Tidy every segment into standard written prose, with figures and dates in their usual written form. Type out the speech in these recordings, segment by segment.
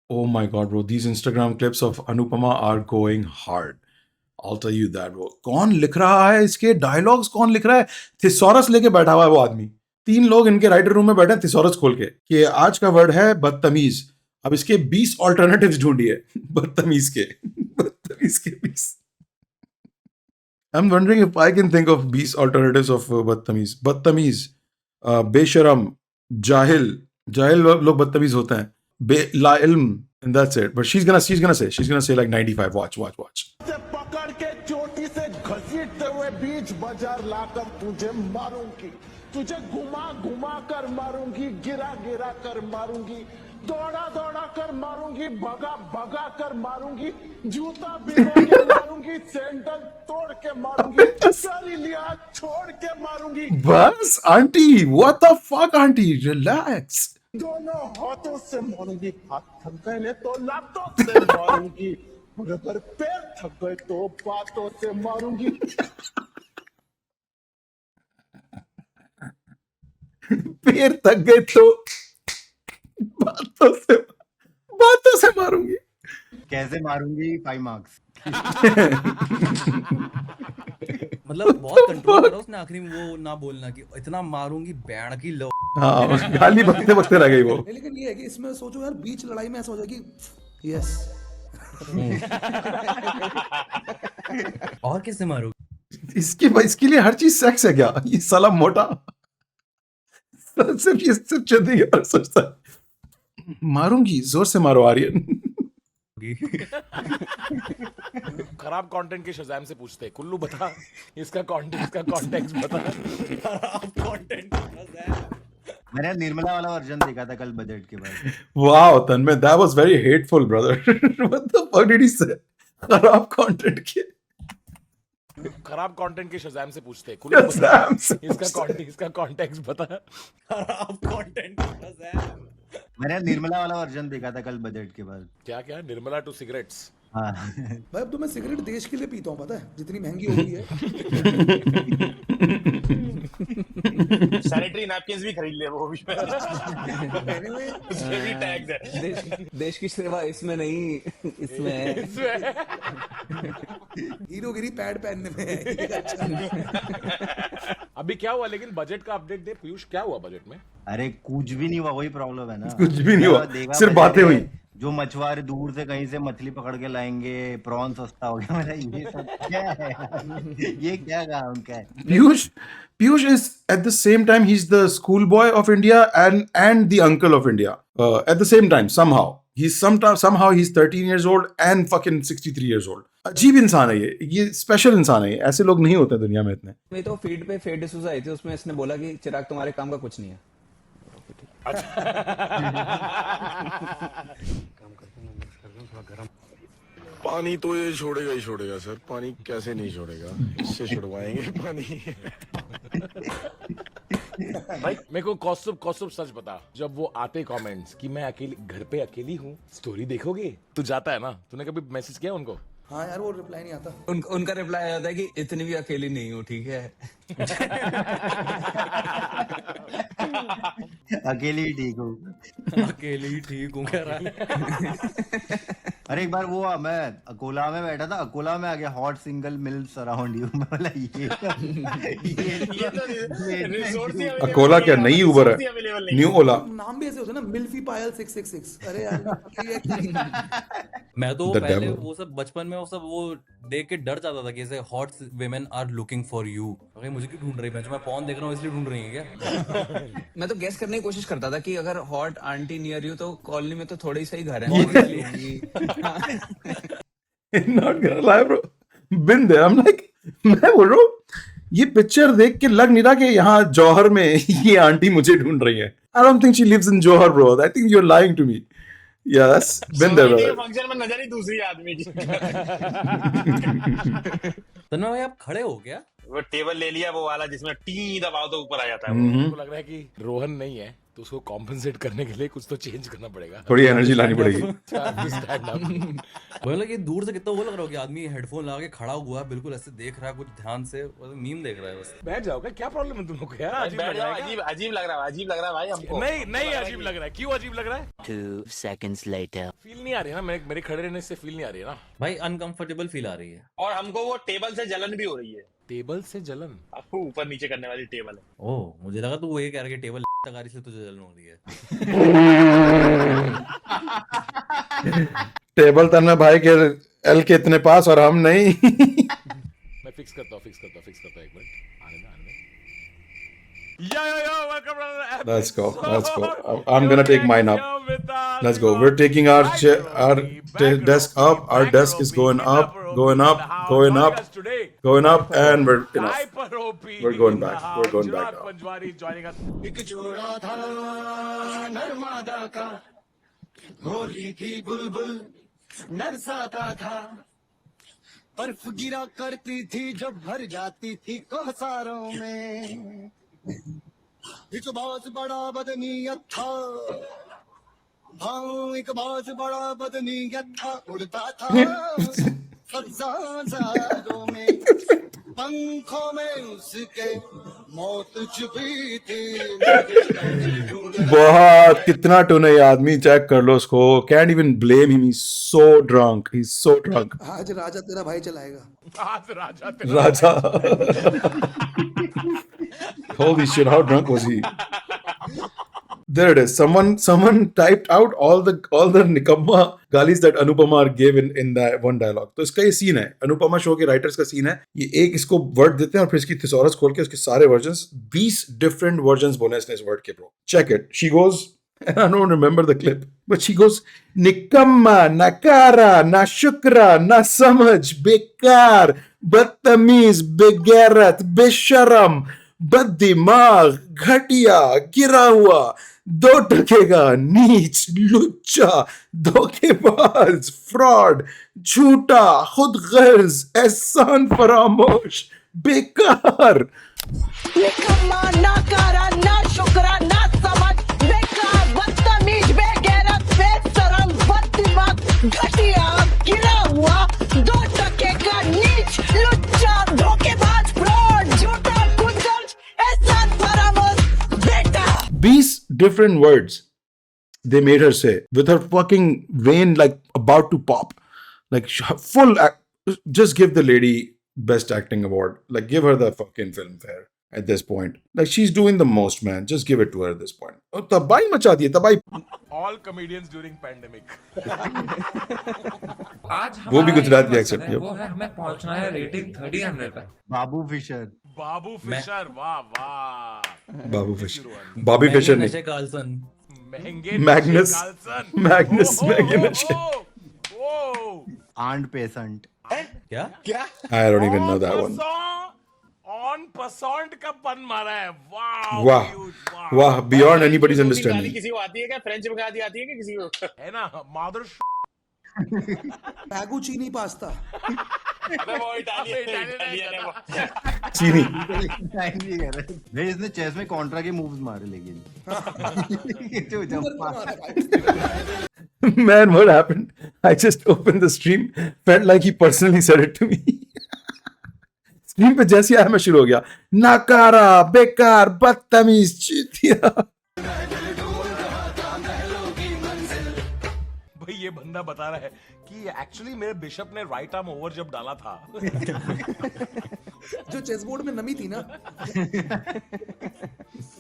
Oh my god, bro. These Instagram clips of Anupama are going hard. I'll tell you that, bro. कौन लिख रहा है इसके dialogues? कौन लिख रहा है? थिसॉरस लेके बैठा हुआ है वो आदमी. 3 लोग इनके राइटर रूम में बैठे हैं थिसॉरस खोल के कि आज का वर्ड है बदतमीज. अब इसके 20 ऑल्टरनेटिव्स ढूंढिए बदतमीज के. बदतमीज के 20. I'm wondering if I can think of 20 alternatives of बदतमीज. बदतमीज, बेशरम, जाहिल. जाहिल लोग बदतमीज होते हैं. ला इल्म, and that's it. But she's gonna say like 95. Watch. पकड़ के चोटी से घसीटते हुए बीच बाजार लाकर तुझे मारूंगी, तुझे घुमा कर मारूंगी, गिरा कर मारूंगी, दौड़ा कर मारूंगी, भगा कर मारूंगी, जूता भिगो के मारूंगी, सैंडल तोड़ के मारूंगी, सारी लिया छोड़ के मारूंगी. बस aunty, what the fuck aunty, relax. दोनों हाथों से मारूंगी, हाथ थक गए तो लातों से मारूंगी, अगर पैर थक गए तो बातों से मारूंगी. पैर थक गए तो बातों से मारूंगी. कैसे मारूंगी 5 मार्क्स. मतलब बहुत कंट्रोल करा उसने आखिरी में वो ना बोलना कि इतना मारूंगी बैंड की लो. हाँ, गाली बकते रह गई वो. लेकिन ये है कि इसमें सोचो यार, बीच लड़ाई में ऐसा हो जाए कि यस. और किससे मारोगे? इसके लिए हर चीज सेक्स है क्या? ये साला मोटा सिर्फ चंदी और सोचता है मारूंगी, जोर से मारो आर्यन. खराब कंटेंट के शज़ाम से पूछते हैं, कुल्लू बता इसका कॉन्टेक्स्ट बता. खराब कंटेंट. मैंने निर्मला वाला वर्जन देखा था कल बजट के बाद. Wow, Tanmay, that was very hateful, brother. What the fuck did he say? खराब कंटेंट के. खराब कंटेंट के शज़ाम से पूछते हैं, कुल्लू बता शज़ाम से इसका कॉन्टेक्स्ट बता. खराब कंटेंट. मैंने निर्मला वाला वर्जन देखा था कल बजट के बाद. क्या निर्मला टू सिगरेट्स. हाँ. भाई अब तो मैं सिगरेट देश के लिए पीता हूँ, पता है जितनी महंगी हो गई है. सैनिटरी नैपकिन्स भी खरीद ले वो भी. Anyway, उसमें भी टैग्स है. देश की सेवा इसमें नहीं, इसमें है. हीरोगिरी पैड पहनने में है. अच्छा. अभी क्या हुआ लेकिन बजट का अपडेट दे पीयूष, क्या हुआ बजट में? अरे कुछ भी नहीं हुआ, वही प्रॉब्लम है ना. कुछ भी नहीं हुआ, देखा सिर्फ बजट बातें में, हुई. जो मछुआरे दूर से कहीं से मछली पकड़ के लाएंगे, प्रॉन सस्ता हो गया. मतलब ये सब क्या है? ये क्या काम क्या है? Piyush is at the same time he's the schoolboy of India and the uncle of India at the same time somehow. Somehow he's 13 years old and fucking 63 years old. अजीब इंसान है ये स्पेशल इंसान है ये. ऐसे लोग नहीं होते दुनिया में इतने. मैं तो फीड पे फेड डिसूजा आई थी, उसमें इसने बोला कि चिराग तुम्हारे काम का कुछ नहीं है. पानी तो ये छोड़ेगा ही छोड़ेगा सर, पानी कैसे नहीं छोड़ेगा, इससे छुड़वाएंगे पानी. भाई मेरे को कौसुब सच बता, जब वो आते कमेंट्स कि मैं अकेली घर पे अकेली हूँ, स्टोरी देखोगे, तू जाता है ना, तूने कभी मैसेज किया उनको? हाँ यार, वो रिप्लाई नहीं आता. उनका रिप्लाई आता है कि इतनी भी अकेली नहीं हूँ, ठीक है. अकेली ही ठीक हूँ. अकेले ही ठीक हूँ कह रहा है. अरे एक बार वो मैं अकोला में बैठा था, अकोला में आ गया hot single mill surround you. बोला ये अकोला क्या नई उबर है, न्यू ओला. नाम भी ऐसे होते हैं ना, मिल्फी पायल 666. अरे यार. मैं तो The पहले devil. वो सब बचपन में वो सब वो देख के डर जाता था कि ऐसे hot women are looking for you. अरे मुझे क्यों ढूंढ रही है? मैं पॉर्न देख रहा हूँ इसलिए ढूंढ रही है क्या? मैं तो गेस करने की कोशिश करता था कि अगर हॉट आंटी नियर यू तो कॉलोनी में तो थोड़े ही सही घर है. Not gonna lie, bro. Been there. I'm like, मैं बोल रहा हूँ ये पिक्चर देख के लग नहीं रहा कि यहाँ जौहर में ये आंटी मुझे ढूंढ रही है. I don't think she lives in Johar, bro. I think you're lying to me. Yeah, that's been there, brother. Function में नजर ही दूसरी आदमी की. तन्मय भाई आप खड़े हो क्या? वो टेबल ले लिया वो वाला जिसमें टी दबाओ तो ऊपर आ जाता है. मुझको लग रहा है कि रोहन नहीं है, तो उसको कॉम्पनसेट करने के लिए कुछ तो चेंज करना पड़ेगा। थोड़ी एनर्जी लानी पड़ेगी। Stand up. मुझे लगा कि दूर से कितना वो लग रहा हो कि आदमी हेडफोन लगा के खड़ा हुआ है, बिल्कुल ऐसे देख रहा है कुछ ध्यान से, मीम देख रहा है बस। बैठ जाओ, क्या प्रॉब्लम है तुम लोग को यार? अजीब लग रहा है क्या? अजीब लग रहा है, अजीब लग रहा है भाई हमको। नहीं अजीब लग रहा है। क्यों अजीब लग रहा है? 2 seconds later. फील नहीं आ रही है ना, मेरे खड़े रहने से फील नहीं आ रही है ना। भाई अनकंफर्टेबल फील आ रही है। और हमको वो टेबल से जलन भी हो रही है। टेबल से जलन? आपको ऊपर नीचे करने वाली टेबल है। ओह, मुझे लगा तू वो ये कह रहा है कि टेबल तगारी से तुझे जलन हो रही है। टेबल तन्ना भाई के एल के इतने पास और हम नहीं। मैं फिक्स करता हूँ एक मिनट। आने दे। Yo, welcome brother. Let's go. I'm gonna take mine up. Let's go. We're taking our desk up. Our desk is going up, and we're going back. We're going back now. Panjwari joining us. एक जोड़ा था नर्मदा का, होली थी बुलबुल नरसाता था, बर्फ गिरा करती थी जब भर जाती थी कोहसारों में, एक बहुत बड़ा बदनीयत था, हाँ एक बहुत बड़ा बदनीयत था, उड़ता था फज़ाज़ारों में, पंखों में उसके मौत छुपी थी। बहुत कितना टून है ये आदमी, चेक कर लो उसको। Can't even blame him. He's so drunk. आज राजा तेरा भाई चलाएगा। आज राजा Raja. Holy shit, how drunk was he? There it is. Someone typed out all the nikamma galis that Anupama gave in that one dialogue. तो इसका ये scene है, Anupama show के राइटर्स का सीन है। ये एक इसको वर्ड देते हैं और फिर इसकी थिसॉरस खोल के उसके सारे वर्जन्स, 20 डिफरेंट वर्जन्स बोले इसने इस वर्ड के। Bro check it. She goes, and I don't remember the clip, but she goes, निकम्मा, नकारा, ना शुक्रा, ना समझ, बेकार, बदतमीज, बेगैरत, बेशरम, बददिमाग, घटिया, गिरा हुआ, 2 टके का, नीच, लुच्चा, धोखेबाज, फ्रॉड, झूठा, खुदगर्ज, एहसान फरामोश, बेकार। निकम्मा, नाकारा, ना शुक्रा, ना समझ, बेकार, बदतमीज, बेगैरत, बेशरम, बददिमाग, घटिया, गिरा हुआ, 2 टके का, नीच, लुच्चा, धोखेबाज, फ्रॉड, झूठा, खुदगर्ज, एहसान फरामोश, बेटा। 20 different words they made her say with her fucking vein like about to pop, like full just give the lady best acting award, like give her the fucking Filmfare at this point. Like she's doing the most, man. Just give it to her at this point. Oh, tabai macha diye, tabai. All comedians during pandemic. आज वो भी गुजरात के accent वो है, हमें पहुंचना है rating 1300 पे। बाबू फिशर, वाह। Babu Fisher. Bobby Fisher नहीं, कार्लसन, Magnus Nashek. आंट पेशेंट। क्या? I don't even know that one. ऑन पसंद का पन मारा है। वाह, beyond anybody's understanding. किसी को आती है क्या? फ्रेंच में गाली आती है क्या किसी को? है ना, मादर पैगू चीनी पास्ता। अबे वो इटालियन है वो। चीनी। भाई इसने चेस में कॉन्ट्रा के मूव्स मारे, लेकिन ये जो Man, what happened? I just opened the stream, felt like he personally said it to me. Screen पे जैसे आया मैं शुरू हो गया, नाकारा, बेकार, बदतमीज, चीतिया। भाई ये बंदा बता रहा है कि एक्चुअली मेरे बिशप ने राइट आर्म ओवर जब डाला था जो चेस बोर्ड में नमी थी ना,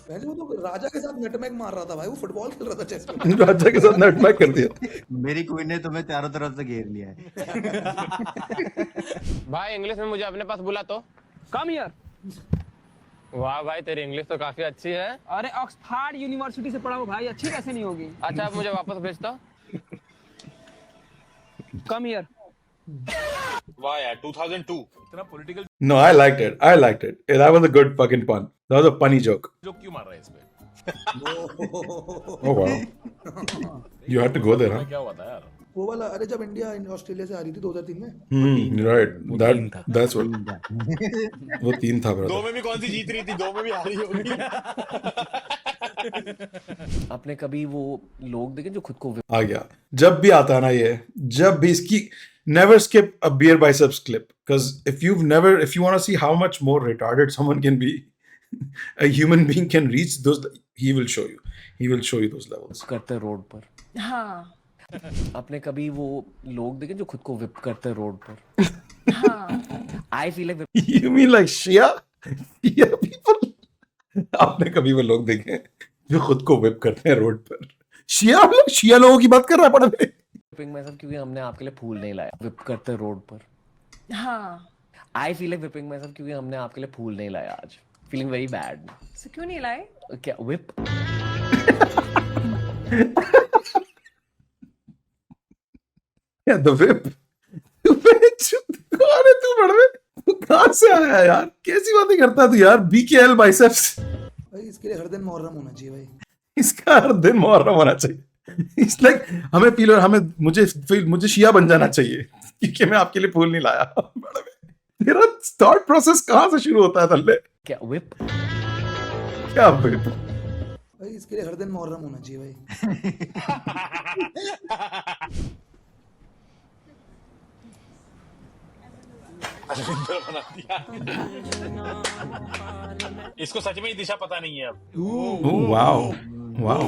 पहले वो तो राजा के साथ नटमैग मार रहा था भाई, वो फुटबॉल खेल रहा था चेस में। राजा के साथ नटमैग कर दिया। मेरी क्वीन ने तुम्हें चारों तरफ से घेर लिया है। भाई इंग्लिश में मुझे अपने पास बुला तो। Come here. वाह भाई तेरी इंग्लिश तो काफी अच्छी है। अरे ऑक्सफोर्ड यूनिवर्सिटी से पढ़ा हूँ भाई, अच्छी कैसे नहीं होगी। अच्छा अब मुझे वापस भेज दो। Come here. वाह यार 2002 इतना political. No, I liked it. That was a good fucking pun. That was a punny joke. Joke क्यों मार रहा है इसमें? Oh wow. You had to go there, huh? क्या हुआ था यार? वो वाला, अरे जब इंडिया ऑस्ट्रेलिया से आ रही थी 2003 में। Right. That's what. वो 3 था brother. 2 में भी कौन सी जीत रही थी? 2 में भी हारी होगी। आपने कभी वो लोग देखे जो खुद को आ गया जब भी आता है ना ये, जब भी इसकी never skip a beer biceps clip, because if you want to see how much more retarded someone can be, a human being can reach those, he will show you those levels. करते road पर। हाँ आपने कभी वो लोग देखे जो खुद को whip करते रोड पर? हाँ I feel like You mean like Shia people? आपने कभी वो लोग देखे जो खुद को whip करते हैं रोड पर? शिया लोगों की बात कर रहा है पड़ा में। whipping myself क्योंकि हमने आपके लिए फूल नहीं लाया। whip करते रोड पर। हाँ I feel like whipping myself क्योंकि हमने आपके लिए फूल नहीं लाया आज। Feeling very bad. so क्यों नहीं लाए? क्या whip? Yeah, the whip. कौन है तू बड़वे? तू कहाँ से आया यार? कैसी बातें करता है तू यार? BKL biceps. भाई इसके लिए हर दिन मुहर्रम होना चाहिए भाई। इसका हर दिन मुहर्रम होना चाहिए। It's like हमें फील और मुझे शिया बन जाना चाहिए क्योंकि मैं आपके लिए फूल नहीं लाया। बड़वे। तेरा थॉट प्रोसेस कहाँ से शुरू होता है तल्ले? क्या whip? क्या whip? भाई इसके लिए हर दिन मुहर्रम होना चाहिए भाई। इसको सच में ही दिशा पता नहीं है अब। Wow.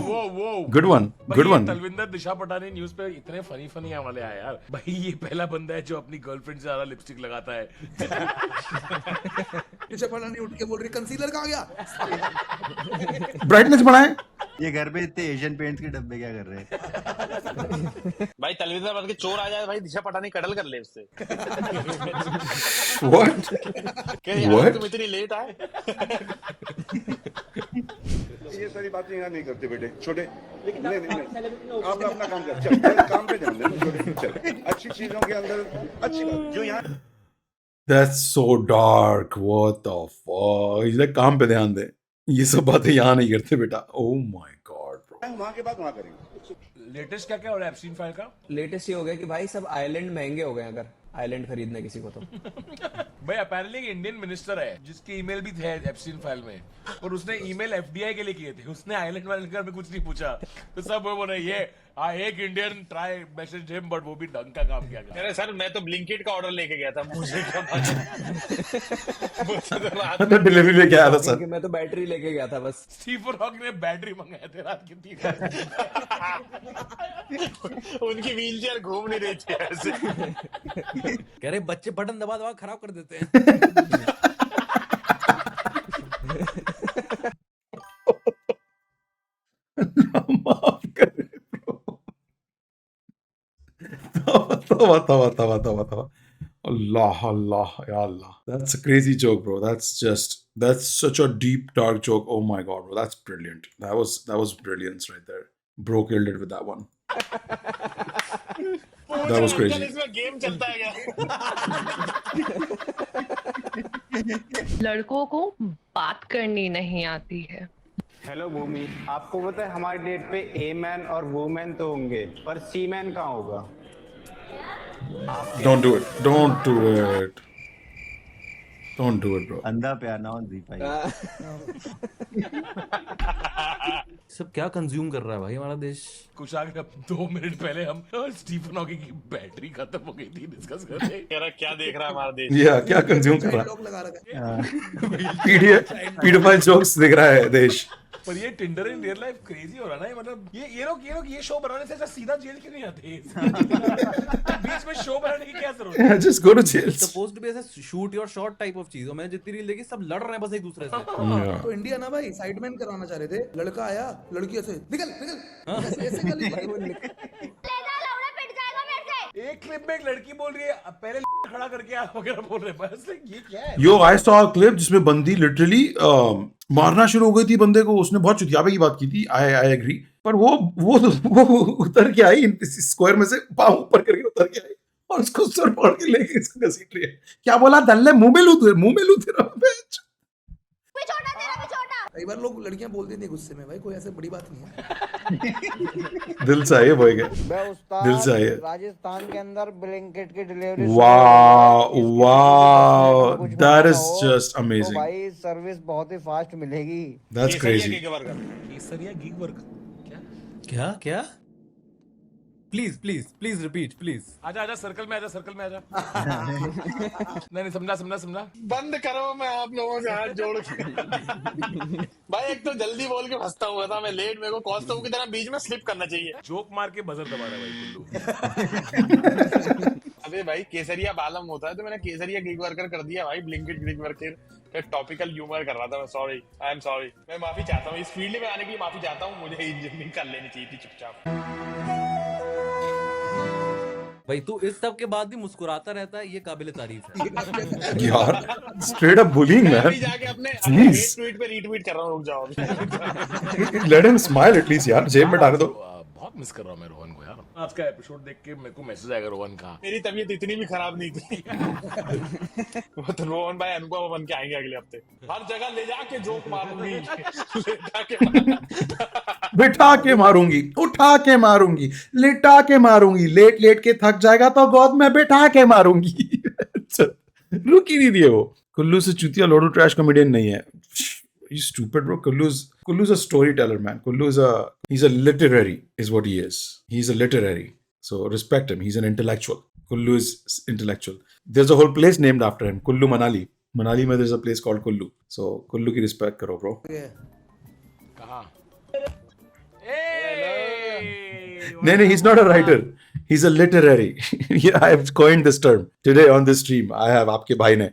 Good one. तलविंदर दिशा पटानी न्यूज पे इतने फनी वाले आए यार। भाई ये पहला बंदा है जो अपनी गर्लफ्रेंड से ज्यादा लिपस्टिक लगाता है। दिशा पटानी उठ के बोल रही कंसीलर कहाँ गया? ब्राइटनेस बढ़ाएं। ये घर पे इतने एशियन पेंट्स के डब्बे क्या कर रहे हैं? भाई तलविंदर बन के चोर आ जाए भाई, दिशा पटानी कटल कर ले उससे। What? तुम इतनी लेट आए। ये सारी बातें यहाँ नहीं करते बेटे छोटे। नहीं आप अपना काम कर, काम पे ध्यान देना छोटे। अच्छी चीजों के अंदर अच्छी बात जो यहाँ। That's so dark. What the fuck? इसलिए काम पे ध्यान दे। ये सब बातें यहाँ नहीं करते बेटा। Oh my god, bro. वहाँ के बाद वहाँ करेंगे। लेटेस्ट क्या हो रहा है एप्स्टीन फाइल का? लेटेस्ट ये हो गया कि भाई सब आइलैंड महंगे हो गए अगर आइलैंड खरीदना किसी को तो। भाई अपेरेंटली एक इंडियन मिनिस्टर है जिसके ईमेल भी थे एप्स्टीन फाइल में, और उसने ईमेल एफडीआई के लिए किए थे। उसने आइलैंड वाले में कुछ नहीं पूछा, तो सब वो बोले ये एक Indian try message him, but वो भी ढंग का काम किया गया। अरे सर मैं तो ब्लिंकिट का ऑर्डर लेके गया था, मुझे क्या तो डिलीवरी लेके आया था सर। मैं तो बैटरी लेके गया था बस। स्टीफन हॉक ने बैटरी मंगाए थे रात के 3 उनकी व्हीलचेयर घूम नहीं रही थी ऐसे। कह रहे बच्चे बटन दबा दबा खराब कर देते हैं। माफ कर तवा Allah ya Allah, that's a crazy joke, bro. That's such a deep dark joke. Oh my god, bro, that's brilliant. That was brilliance right there. Bro killed it with that one. That was crazy. इसमें game चलता है क्या? लड़कों को बात करनी नहीं आती है। हेलो भूमि, आपको पता है हमारे डेट पे ए मैन और वूमेन तो होंगे, पर सी मैन कहाँ होगा? Don't do it. Don't do it, bro. अंधा प्यार ना हो जी भाई। सब क्या कंज्यूम कर रहा है भाई हमारा देश? कुछ आगे 2 मिनट पहले हम स्टीफन हॉकिंग की बैटरी खत्म हो गई थी डिस्कस कर रहे। कह रहा क्या देख रहा है हमारा देश? Yeah, क्या कंज्यूम कर रहा है? पीडोफाइल जोक्स देख रहा है देश। पर ये Tinder in real life crazy हो रहा है ना। मतलब ये लोग ये शो बनाने से अच्छा सीधा जेल क्यों नहीं आते? बीच में शो बनाने की क्या जरूरत है? Just go to jail. Supposed to be ऐसा shoot your shot type of चीज। मैंने जितनी रील देखी सब लड़ रहे हैं बस एक दूसरे से। तो इंडिया ना भाई साइडमैन करवाना चाह रहे थे, लड़का आया लड़की ऐसे निकल ऐसे कर ली भाई। वो एक क्लिप में एक लड़की बोल रही है पहले खड़ा करके आ वगैरह बोल रहे हैं, बस ये क्या है? Yo, I saw a clip जिसमें बंदी लिटरली मारना शुरू हो गई थी बंदे को। उसने बहुत चुतियाबे की बात की थी। I agree, पर वो उतर के आई स्क्वायर में से, पाँव ऊपर करके उतर के आई और उसको सर पकड़ के लेके इसको घसीट रही है। क्या बोला दल्ले? मुंह में लू तेरा। कई बार लोग लड़कियां बोल देती हैं गुस्से में, भाई कोई ऐसे बड़ी बात नहीं है। दिल से आइए भाई के, दिल से आइए। राजस्थान के अंदर ब्लैंकेट की delivery wow wow, that is just amazing. भाई सर्विस बहुत ही फास्ट मिलेगी। That's crazy. Kesariya gig worker क्या क्या? Please please please repeat please. आजा आजा सर्कल में आजा, सर्कल में आजा। नहीं समझा समझा समझा। बंद करो, मैं आप लोगों से हाथ जोड़ के भाई एक तो जल्दी बोल के फंसता हुआ था मैं, लेट मेरे को कॉस्टो की तरह बीच में स्लिप करना चाहिए। जोक मार के बजर दबा रहा है भाई कुल्लू। अबे भाई केसरिया बालम होता है तो मैंने केसरिया गिग वर्कर कर दिया भाई, Blinkit gig worker. Topical humour कर रहा था मैं, सॉरी, आई एम सॉरी। मैं माफी चाहता हूँ, इस फील्ड में आने के लिए माफी चाहता हूँ। मुझे इंजीनियरिंग कर लेनी चाहिए थी चुपचाप। भाई तू इस सब के बाद भी मुस्कुराता रहता है, ये काबिल तारीफ है। यार स्ट्रेट अप बुलिंग मैं मैन, अभी जाके अपने प्लीज ट्वीट पे रीट्वीट कर रहा हूँ, रुक जाओ। लेट हिम स्माइल एटलीस्ट यार, जेब में डाल दो। बहुत मिस कर रहा हूँ मैं रोहन को यार। आज का एपिसोड देख के मेरे को मैसेज आएगा रोहन का। मेरी तबीयत इतनी भी खराब नहीं थी। वो तो रोहन भाई अनुपम बन के आएंगे अगले हफ्ते। हर जगह ले जाके जोक मारूंगी, बिठा के मारूंगी, उठा के मारूंगी, लेटा के मारूंगी, लेट लेट के थक जाएगा तो गोद में बिठा के मारूंगी। रुक ही नहीं दिए वो। कुल्लू से चूतिया लोडू ट्रैश कॉमेडियन नहीं है। You stupid bro. Kullu's a storyteller, man. He's a literary is what he is. He's a literary. So respect him. He's an intellectual. Kullu is intellectual. There's a whole place named after him. Kullu Manali. Manali mein there's a place called Kullu. So Kullu ki respect karo bro. कहाँ? No, he's not a writer. He's a literary. Yeah, I have coined this term. Today on this stream, I have आपके भाई ने,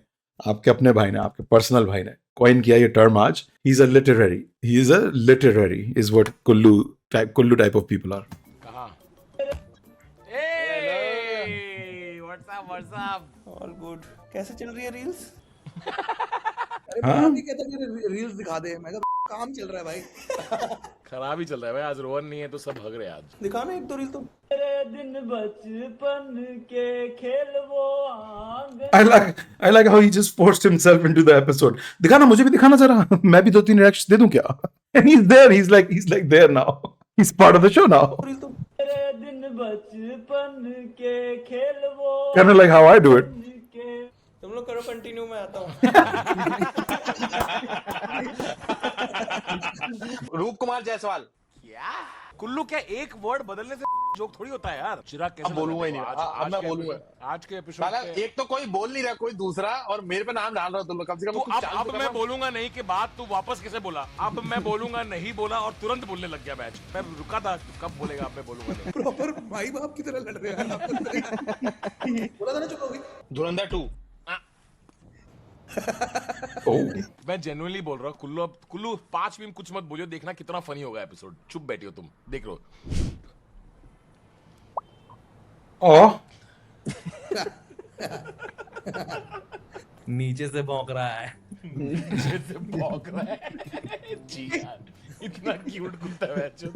आपके अपने भाई ने, आपके personal भाई ने coin किया ये term आज. He's a literary. He is a literary is what Kullu type of people are. कहाँ? Hey, what's up? All good. कैसे चल रही है रील्स? हाँ? अरे मैं कहता कि रील्स दिखा दे, मैं कहा काम चल रहा है भाई। खराब ही चल रहा है भाई, आज रोहन नहीं है तो सब भग रहे हैं आज। दिखाना एक दो रील तो। तेरे दिन बचपन के खेल वो आंगन। I like how he just forced himself into the episode. दिखाना, मुझे भी दिखाना जरा, मैं भी 2-3 reactions दे दूं क्या? And he's there. He's like there now. He's part of the show now. तेरे दिन बचपन के खेल वो। Kind of like how I do it. तुम लोग करो कंटिन्यू, मैं आता हूँ। रूप कुमार जायसवाल। क्या? कुल्लू क्या एक वर्ड बदलने से जोक थोड़ी होता है यार। चिराग कैसे बोलूंगा ही नहीं, आज मैं बोलूंगा। आज के एपिसोड एक तो कोई बोल नहीं रहा, कोई दूसरा, और मेरे पे नाम डाल रहा तुम लोग। कम से कम अब मैं बोलूंगा नहीं के बाद तू वापस कैसे बोला? अब मैं बोलूंगा नहीं बोला और तुरंत बोलने लग गया मैच। मैं रुका था, कब बोलेगा? अब मैं बोलूंगा नहीं। प्रॉपर भाई बाप की तरह लड़ रहे हैं। बोला था ना चुप हो गई। धुरंधर 2। मैं जेन्युइनली बोल रहा हूँ कुल्लू 5 मीम कुछ मत बोलियो, देखना कितना फनी होगा एपिसोड। चुप बैठियो तुम, देख लो। नीचे से भौंक रहा है। नीचे से भौंक रहा है। जी यार, इतना क्यूट कुत्ता है बच्चों।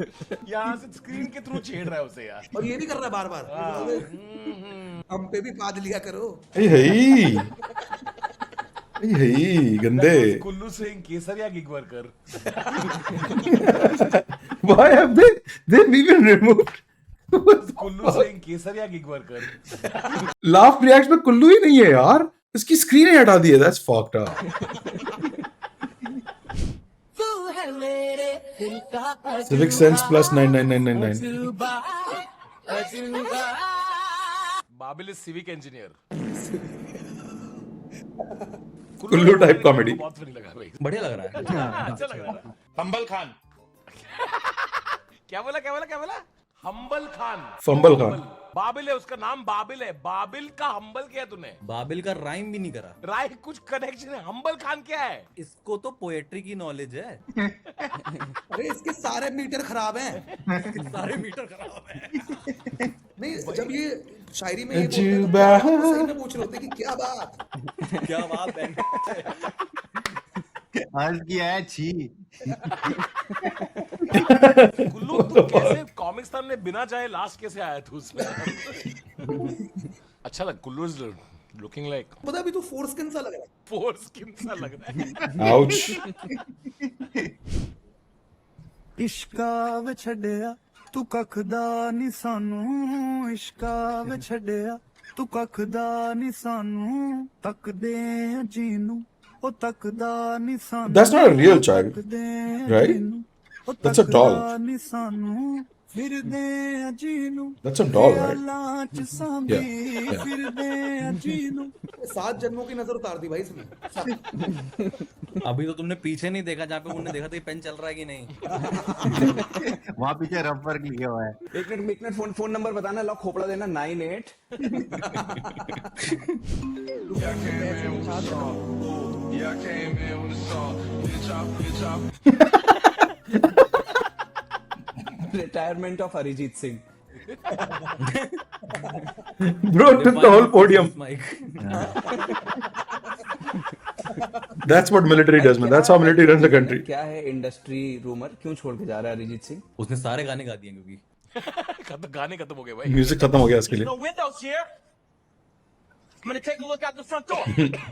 यहाँ से स्क्रीन के थ्रू छेड़ रहा है उसे यार। और ये नहीं कर रहा बार बार, हम पे भी पाद लिया करो। गंदे। कुल्लू से केसरिया gig worker. Why have they been removed? Kullu से केसरिया गिग वर्कर। लाफ रिएक्ट में कुल्लू ही नहीं है यार, इसकी स्क्रीन ही हटा दी है। That's fucked up. Civic Sense plus 99999. Babil is civic engineer. Kullu type comedy. बहुत फनी लगा भाई, बढ़िया लग रहा है। अच्छा लग रहा है। फंबल खान। क्या बोला? हम्बल खान। फंबल खान। बाबिल है उसका नाम, बाबिल है। बाबिल का हम्बल क्या है तूने? बाबिल का राइम भी नहीं करा। राय कुछ कनेक्शन है। हम्बल खान क्या है? इसको तो पोएट्री की नॉलेज है। अरे इसके सारे मीटर खराब हैं। सारे मीटर खराब हैं। नहीं, जब ये शायरी में ये बोलता है तो सही में पूछ रहे होते कि क्या बात है। आज किया है छी। कुल्लू तू कैसे कॉमिक्स में बिना चाहे लास्ट कैसे आया तू उसमें? अच्छा लग। कुल्लू इज लुकिंग लाइक पता अभी तू फोरस्किन सा लग रहा है। फोरस्किन सा लग रहा है। Ouch. इश्का वे छड़िया तू कखदा नी सानू इश्का वे छड़िया तू कखदा नी सानू तकदे जीनू ओ तकदा नी सानू That's not a real child, right? That's a doll. नी सानू फिरदे Jinu That's a doll, right? लाच Yeah, सांभी yeah. फिरदे जीनू 7 जन्मों की नजर उतार दी भाई इसमें। अभी तो तुमने पीछे नहीं देखा जहाँ पे उन्होंने देखा था कि पेन चल रहा है कि नहीं। वहाँ पीछे रफ वर्क लिखा हुआ है। एक मिनट फोन नंबर बताना, लॉक खोपड़ा देना 98 retirement of Arijit Singh. Bro took the whole podium. That's what military does, man. That's how military runs the country. क्या है इंडस्ट्री रूमर, क्यों छोड़ के जा रहा है अरिजीत सिंह? उसने सारे गाने गा दिए क्योंकि गाने खत्म हो गए भाई। Music खत्म हो गया इसके लिए। No windows here. I'm gonna take a look out the front door.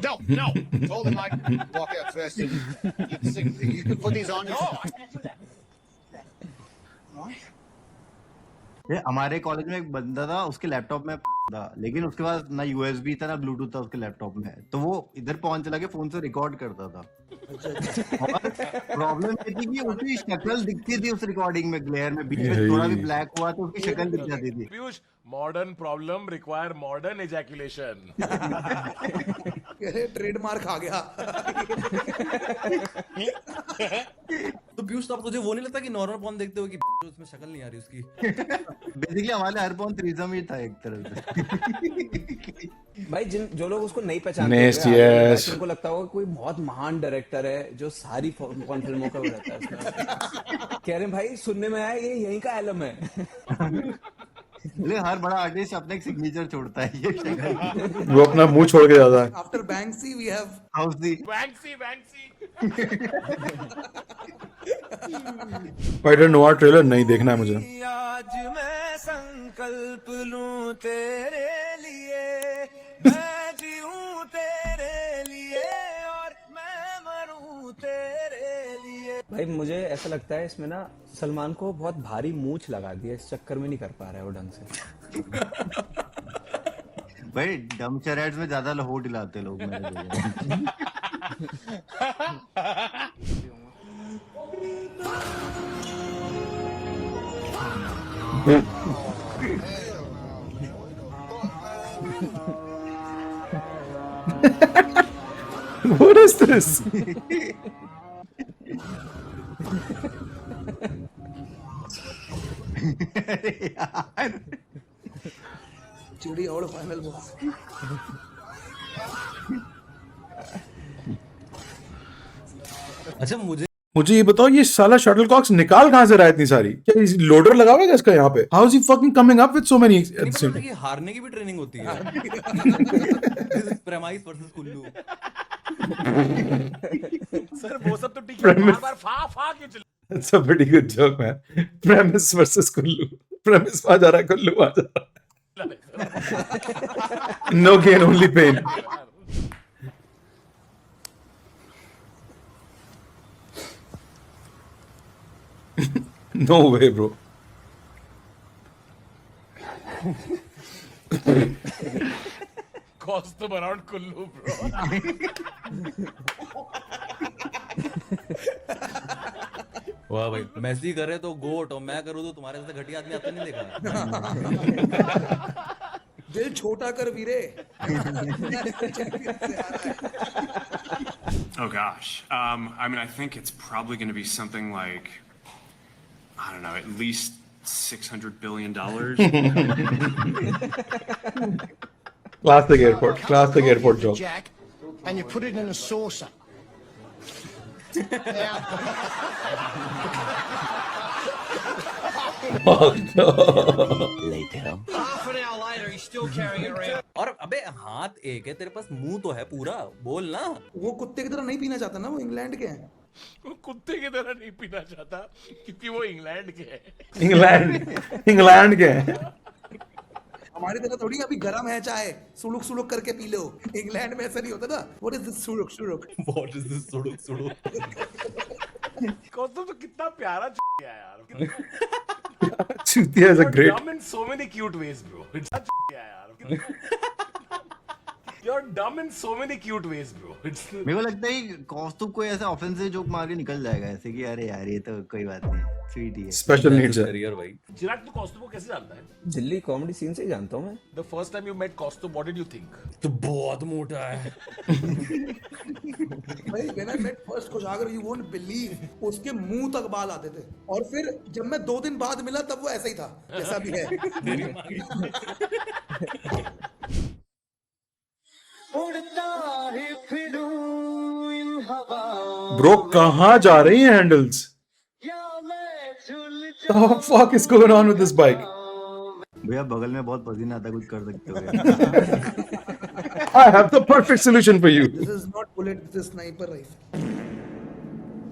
No. Told him I'd walk out first. You can put these on. No, I can't do that. ये हमारे कॉलेज में एक बंदा था, उसके लैपटॉप में था, लेकिन उसके पास ना यूएसबी था ना ब्लूटूथ था उसके लैपटॉप में, तो वो इधर पहुंच चला के फोन से रिकॉर्ड करता था। और प्रॉब्लम ये थी कि उसकी शक्ल दिखती थी उस रिकॉर्डिंग में, ग्लेयर में बीच में थोड़ा भी ब्लैक हुआ तो उसकी शक्ल दिख जाती थी। Piyush, modern problem require modern ejaculation. Trademark आ गया। तो पीयूष, अब तुझे वो नहीं लगता कि नॉर्मल पॉर्न देखते हो कि उसमें शक्ल नहीं आ रही उसकी? बेसिकली हमारे हर पॉन थ्रीसम ही था एक तरह से। भाई जो लोग उसको नहीं पहचानते उनको लगता होगा कोई बहुत महान डायरेक्टर है जो सारी पॉर्न फिल्मों का रहता है उसमें। कह रहे भाई सुनने में आया ये यहीं का एलम है। हर बड़ा आर्टिस्ट अपना एक सिग्नेचर छोड़ता है, ये वो अपना मुंह छोड़ के जाता है। After Banksy we have Banksy. Spider नोआ ट्रेलर नहीं देखना है मुझे। आज मैं संकल्प लूं तेरे लिए, मैं जीऊं तेरे लिए और मैं मरूं तेरे लिए। भाई मुझे ऐसा लगता है इसमें ना सलमान को बहुत भारी मूंछ लगा दी है, इस चक्कर में नहीं कर पा रहा है वो ढंग से। भाई डम चैरेट्स में ज्यादा लहोट दिलाते लोग मेरे लिए। What is this? चिड़ी और फाइनल बॉस। अच्छा मुझे ये बताओ, ये साला शटलकॉक्स निकाल कहां से रहा है इतनी सारी? क्या लोडर लगा हुआ है इसका यहाँ पे? How is he fucking coming up with so many? ये हारने की भी ट्रेनिंग होती है। Premise versus Kullu. सर वो सब तो ठीक है, बार फा के चल। That's a pretty good joke, man. Premise versus Kullu. Premise आ जा रहा है, कुल्लू आ जा रहा है। No gain, only pain. No way, bro. Cost them around Kullu, bro. वाह भाई, मेसी करे तो गोट और मैं करूँ तो तुम्हारे जैसे घटिया आदमी आता नहीं देखा। दिल छोटा कर वीरे। Oh gosh. I mean, I think it's probably going to be something like, I don't know, at least $600 billion. Classic airport joke. Jack, and you put it in a saucer. Oh no. Later. Half an hour later, he's still carrying it around. और अबे हाथ एक है, तेरे पास मुंह तो है पूरा, बोल ना। वो कुत्ते की तरह नहीं पीना चाहता ना, वो इंग्लैंड के हैं। वो कुत्ते की तरह नहीं पीना चाहता क्योंकि वो इंग्लैंड के हैं। इंग्लैंड के हैं। हमारी तरह थोड़ी अभी गर्म है चाय सुलुक सुलुक करके पी लो। इंग्लैंड में ऐसा नहीं होता ना। व्हाट इज दिस सुलुक सुलुक? What is this सुड़ुक सुड़ुक? कौस्तुभ तो कितना प्यारा है यार। चूतिया is a great. Dumb in so many cute ways, bro. It's such यार। You're dumb in so many cute ways, bro. मेरे को लगता है कौस्तुभ कोई ऐसा ऑफेंसिव जोक मार के निकल जाएगा ऐसे कि अरे यार ये तो कोई बात नहीं, स्वीट ही है। स्पेशल नीड्स है करियर भाई। चिराग तू कौस्तुभ को कैसे जानता है? दिल्ली कॉमेडी सीन से ही जानता हूँ मैं। The first time you met Kaustubh, what did you think? तो बहुत मोटा है। भाई when I met first कोशागर, you won't believe, उसके मुंह तक बाल आते थे। और फिर जब मैं 2 दिन बाद मिला तब वो ऐसा ही था जैसा भी है। ब्रो कहाँ जा रही हैं handles? The fuck is going on with this bike? भैया बगल में बहुत पसीना आता है, कुछ कर सकते हो। I have the perfect solution for you. This is not bullet, this is sniper rifle.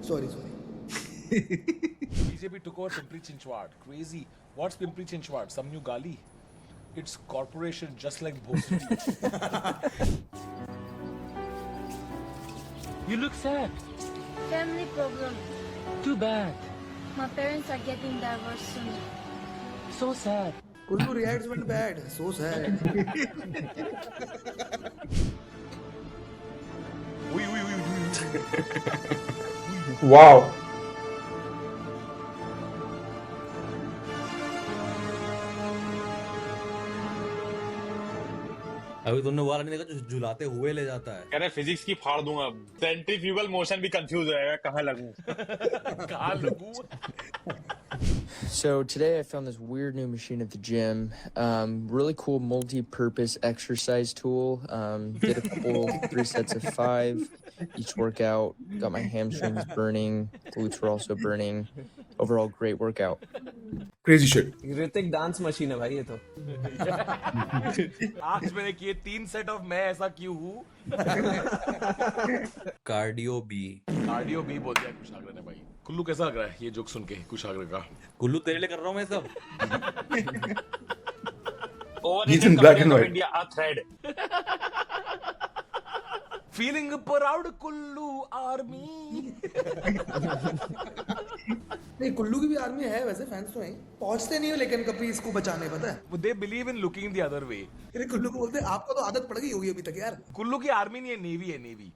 Sorry. BJP took over Pimpri Chinchwad. Crazy. What's Pimpri Chinchwad? Some new gali? It's corporation just like Bhosri. You look sad. Family problem. Too bad. My parents are getting divorced soon. So sad. Kullu reacts went bad. So sad. Wow. अभी तुमने वो वाला नहीं देखा जो झुलाते हुए ले जाता है? कह रहे फिजिक्स की फाड़ दूंगा, सेंट्रीफ्यूगल मोशन भी कंफ्यूज हो जाएगा, कहाँ लगूं? कहाँ लगूं? So today I found this weird new machine at the gym. Really cool multi-purpose exercise tool. Did a couple 3 sets of 5 each workout. Got my hamstrings burning. Glutes were also burning. Overall great workout. Crazy shit. Hrithik dance machine है भाई ये तो। आज मैंने किए 3 set of मैं ऐसा क्यों हूँ? कार्डियो बी बोल दिया कुशागर ने भाई। कुल्लू कैसा लग रहा है ये जोक सुन के कुशागर का? कुल्लू तेरे लिए कर रहा हूँ मैं सब। He's in black and white. India, a thread. Feeling proud Kullu army. नहीं कुल्लू की भी आर्मी है वैसे, फैंस तो हैं, पहुंचते नहीं हो लेकिन कभी इसको बचाने, पता है? They believe in looking the other way. अरे कुल्लू को बोलते हैं आपको तो आदत पड़ गई होगी अभी तक यार। कुल्लू की आर्मी नहीं है, नेवी है, नेवी।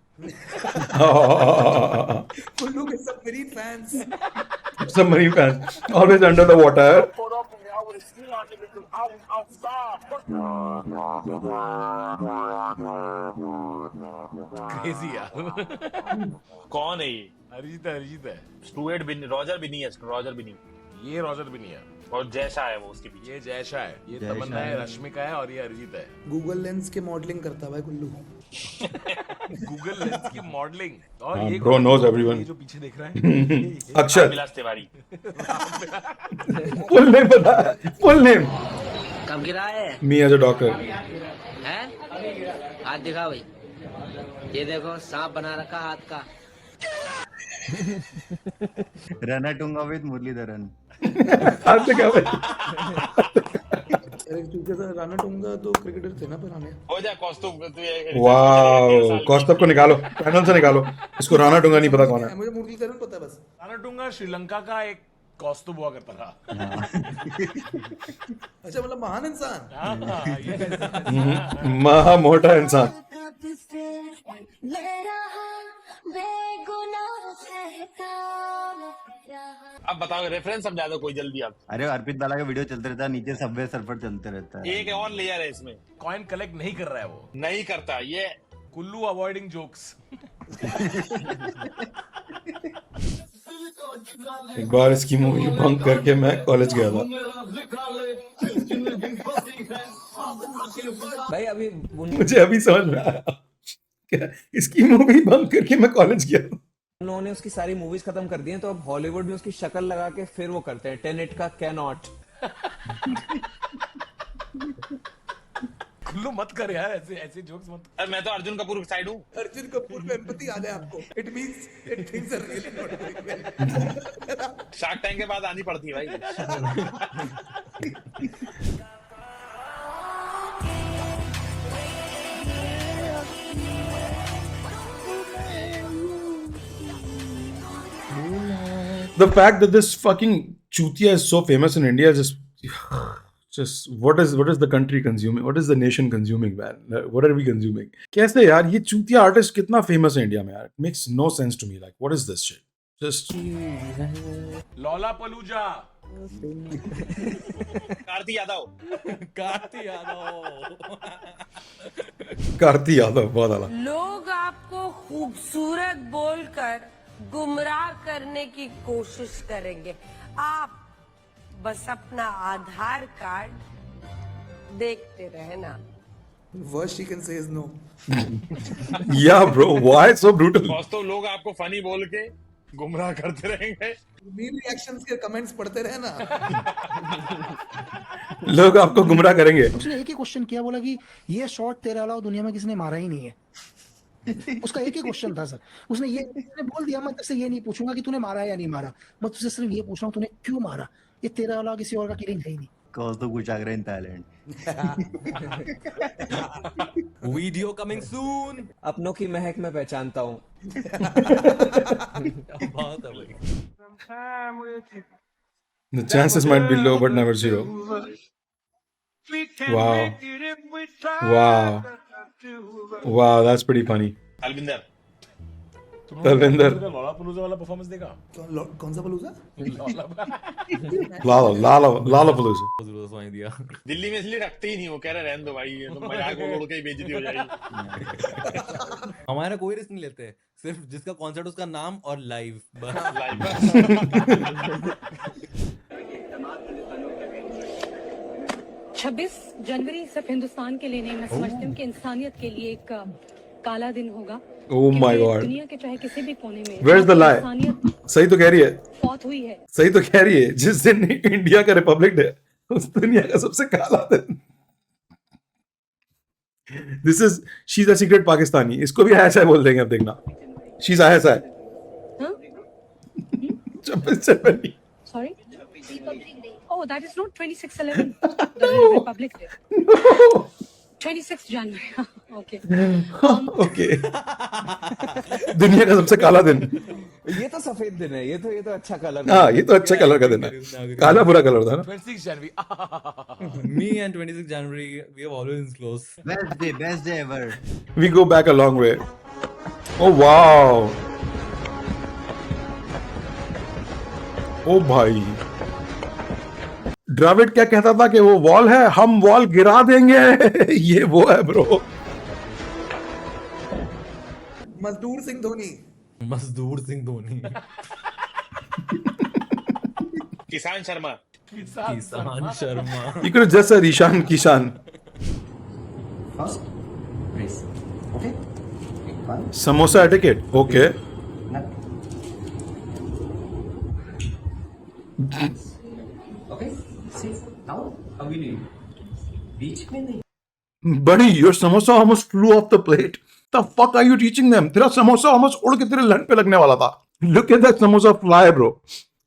कुल्लू के submarine fans. Submarine fans, always under the water. Crazy यार। कौन है ये? अरिजीत है। स्टुअर्ट बिनी, रॉजर बिनी है, रॉजर बिनी। ये रॉजर बिनी है। और जैसा है वो उसके पीछे। ये जैशा है, ये तमन्ना है, रश्मिका है और ये अरिजीत है। गूगल लेंस के मॉडलिंग करता है भाई कुल्लू। गूगल लेंस की मॉडलिंग। और ये Bro knows everyone. ये जो पीछे देख रहा है अक्षर। विलास तिवारी। Full name पता है? Full name. कब गिरा है? Me as a doctor. हैं? हाथ दिखा भाई। ये देखो सांप बना रखा हाथ का। रनाटुंगा विद मुरलीधरन। हाथ दिखा भाई। अरे क्योंकि सर रनाटुंगा तो क्रिकेटर थे ना पुराने। हो जा कौस्तुभ तू ये। वाओ, कौस्तुभ को निकालो, पैनल से निकालो। इसको रानाटुंगा नहीं पता कौन है। मुझे मुरलीधरन पता है बस। रनाटुंगा श्रीलंका का एक कौस्तुभ हुआ करता था। अच्छा मतलब महान इंसान। महा मोटा इंसान। अब बताओ रेफरेंस समझा दो कोई जल्दी आप। अरे अर्पित बाला का वीडियो चलते रहता है, नीचे सबवे सर्फर चलते रहता है। एक और लेयर है इसमें। कॉइन कलेक्ट नहीं कर रहा है वो। नहीं करता ये। Kullu avoiding jokes. एक बार इसकी मूवी बंक करके मैं कॉलेज गया था। भाई अभी मुझे अभी समझ में आया क्या इसकी मूवी बंक करके मैं कॉलेज गया था। उन्होंने उसकी सारी मूवीज खत्म कर दी हैं, तो अब हॉलीवुड में उसकी शक्ल लगा के फिर वो करते हैं टेनेट का कैनॉट। कुल्लू मत कर यार, ऐसे जोक्स मत। अरे मैं तो अर्जुन कपूर साइड हूँ। अर्जुन कपूर में एम्पैथी आ गया आपको। It means it things are really not going well. Shark Tank के बाद आनी पड़ती है भाई। The fact that this fucking chutia is so famous in India just what is the country consuming? What is the nation consuming, man? What are we consuming? कैसे यार ये चूतिया आर्टिस्ट कितना फेमस है इंडिया में यार? It makes no sense to me. Like what is this shit? Just Lollapalooza. Karti Yadav Karti Yadav बहुत आला। लोग आपको खूबसूरत बोलकर गुमराह करने की कोशिश करेंगे। आप बस अपना आधार कार्ड देखते रहना। Worst she can say is no. Yeah, bro. Why so brutal? Boss तो लोग आपको फनी बोल के गुमराह करते रहेंगे। मीम रिएक्शंस के कमेंट्स पढ़ते रहना। लोग आपको गुमराह करेंगे। उसने एक ही क्वेश्चन किया, बोला कि ये शॉट तेरे अलावा दुनिया में किसी ने मारा ही नहीं है। उसका एक ही क्वेश्चन था सर। उसने बोल दिया मैं तुझसे ये नहीं पूछूंगा कि तूने मारा है या नहीं मारा, मैं तुझसे सिर्फ ये पूछ रहा हूँ तूने क्यों मारा, ये तेरे अलावा किसी और का किलिंग है ही नहीं। Cause the Gujagra in Thailand. Video coming soon. अपनों की महक में पहचानता हूँ। बात है भाई। The chances might be low but never zero. Wow, that's pretty funny. Alwinder Talwinder Lollapalooza वाला परफॉर्मेंस देखा? कौन सा पलूजा? Lollapalooza. दिल्ली में इसलिए रखते ही नहीं, वो कह रहे रहने दो भाई, ये तो मजाक उड़ के ही बेइज्जती हो जाएगी। हमारा कोई रिस्क नहीं लेते, सिर्फ जिसका कॉन्सर्ट उसका नाम और लाइव। 26 जनवरी सिर्फ हिंदुस्तान के लिए नहीं, मैं समझती हूँ कि इंसानियत के लिए एक काला दिन होगा। Oh my God. दुनिया के चाहे किसी भी कोने में Where's the lie? सही तो कह रही है। मौत हुई है। सही तो कह रही है। जिस दिन इंडिया का रिपब्लिक डे, उस दुनिया का सबसे काला दिन। This is she's a secret Pakistani. इसको भी ऐसा बोल देंगे अब देखना। She's ऐसा है। 26 जनवरी। Sorry? Oh, that is not 26/11. The Republic Day. 26 January. Okay. Okay. दुनिया का सबसे काला दिन। ये तो सफेद दिन है, ये तो अच्छा कलर। हाँ, ये तो अच्छा कलर का दिन है। काला बुरा कलर था ना। 26 January. Me and 26 January, we have always been close. Best day ever. We go back a long way. Oh wow. ओ भाई, द्रविड क्या कहता था कि वो वॉल है, हम वॉल गिरा देंगे। ये वो है ब्रो। मजदूर सिंह धोनी। किसान Sharma. You could have just said Ishan Kishan. Samosa etiquette, okay. Buddy, your samosa almost flew off the plate. The fuck are you teaching them? तेरा samosa almost उड़ के तेरे लन पे लगने वाला था. Look at that samosa fly, bro.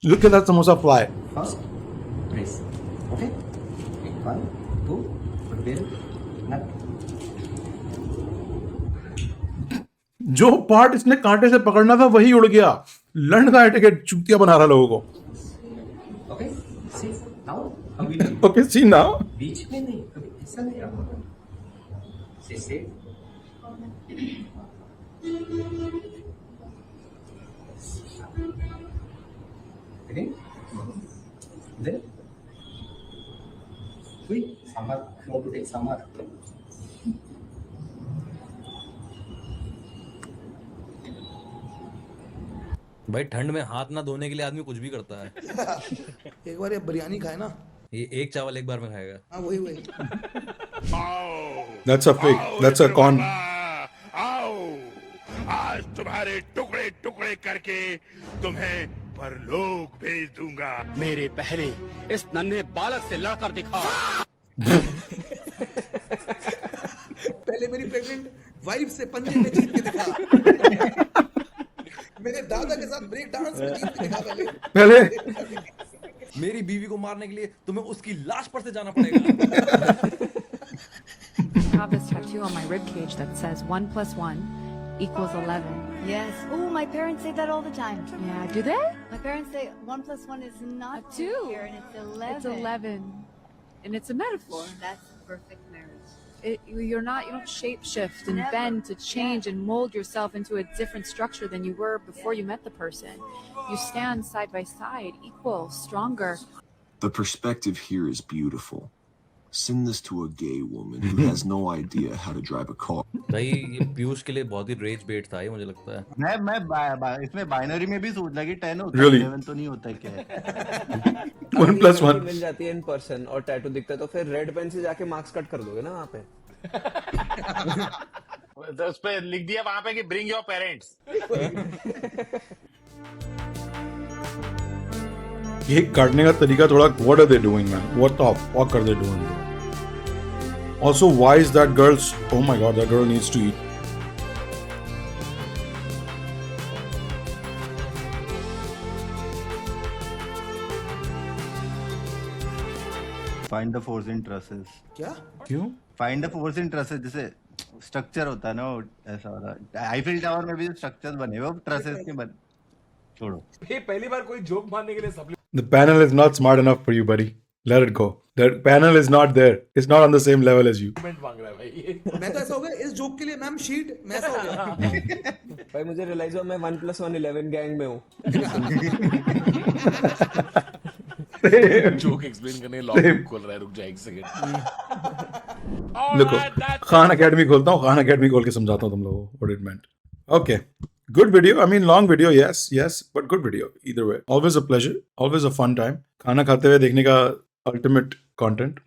Look at that samosa fly. First, brace. Okay? 1, 2, prepare. Nut. जो पार्ट इसने कांटे से पकड़ना था वही उड़ गया. लंड का एटिकेट चूतिया बना रहा लोगों को. Okay? See now. How we do? Okay, see now. बीच में नहीं, कभी ऐसा नहीं रहा. See. Okay? Then. Wait, summer. How to take summer? भाई ठंड में हाथ ना धोने के लिए आदमी कुछ भी करता है। एक बार ये बिरयानी खाए ना, ये एक चावल एक बार में खाएगा। हाँ वही That's a fake. That's a con. आओ, आज तुम्हारे टुकड़े टुकड़े करके तुम्हें परलोक भेज दूंगा। मेरे पहले इस नन्हे बालक से लड़कर दिखा। पहले मेरी प्रेग्नेंट वाइफ से पंजे में जीत के दिखा। मेरे दादा के साथ ब्रेक डांस में जीत के दिखा पहले मेरी बीवी को मारने के लिए तुम्हें उसकी लाश पर से जाना पड़ेगा। I have this tattoo on my rib cage that says 1 + 1 equals 11. Yes. Oh, my parents say that all the time. Yeah, do they? My parents say 1 + 1 is not 2. here, and it's 11. It's 11. And it's a metaphor. That's the perfect marriage. You don't shape shift and Never. bend to change and mold yourself into a different structure than you were before you met the person. You stand side by side, equal, stronger. The perspective here is beautiful. Send this to a gay woman who has no idea how to drive a car. भाई ये पीयूष के लिए बहुत ही raise बेट था ये मुझे लगता है. मैं इसमें बाइनरी में भी सोच लगी 10 होता है Really? 11 तो नहीं होता है क्या? 1 + 1 मिल जाती है इन पर्सन और टैटू दिखता है तो फिर रेड पेन से जाके मार्क्स कट कर दोगे ना वहाँ पे. तो उस पे लिख दिया वहां पे कि ब्रिंग योर पेरेंट्स. ये काटने का तरीका थोड़ा what are they doing man? What the fuck are they doing bro? Also, why is that girl's? Oh my god, that girl needs to eat. Find the force in trusses. क्या? क्यों? Find the force in trusses जैसे structure होता है ना वो ऐसा वाला. Eiffel tower में भी जो स्ट्रक्चर्स बने हुए वो ट्रसेस के बन. छोड़ो. ये पहली बार कोई जोक मारने के लिए सब The panel is not smart enough for you, buddy. Let it go. The panel is not there. It's not on the same level as you. मांग रहा है भाई. मैं तो ऐसा हो गया इस जोक के लिए मैम शीट मैं ऐसा हो गया. भाई मुझे रियलाइज हुआ मैं 1 + 1 11 गैंग में हूँ. जोक एक्सप्लेन करने लॉग खोल रहा है. रुक जा एक सेकंड. Look, Khan Academy खोलता हूँ. Khan Academy खोल के समझाता हूँ तुम लोगों को what it meant. Okay. Good video. I mean, long video, yes, but good video. Either way. Always a pleasure. Always a fun time. खाना खाते हुए देखने का ultimate content.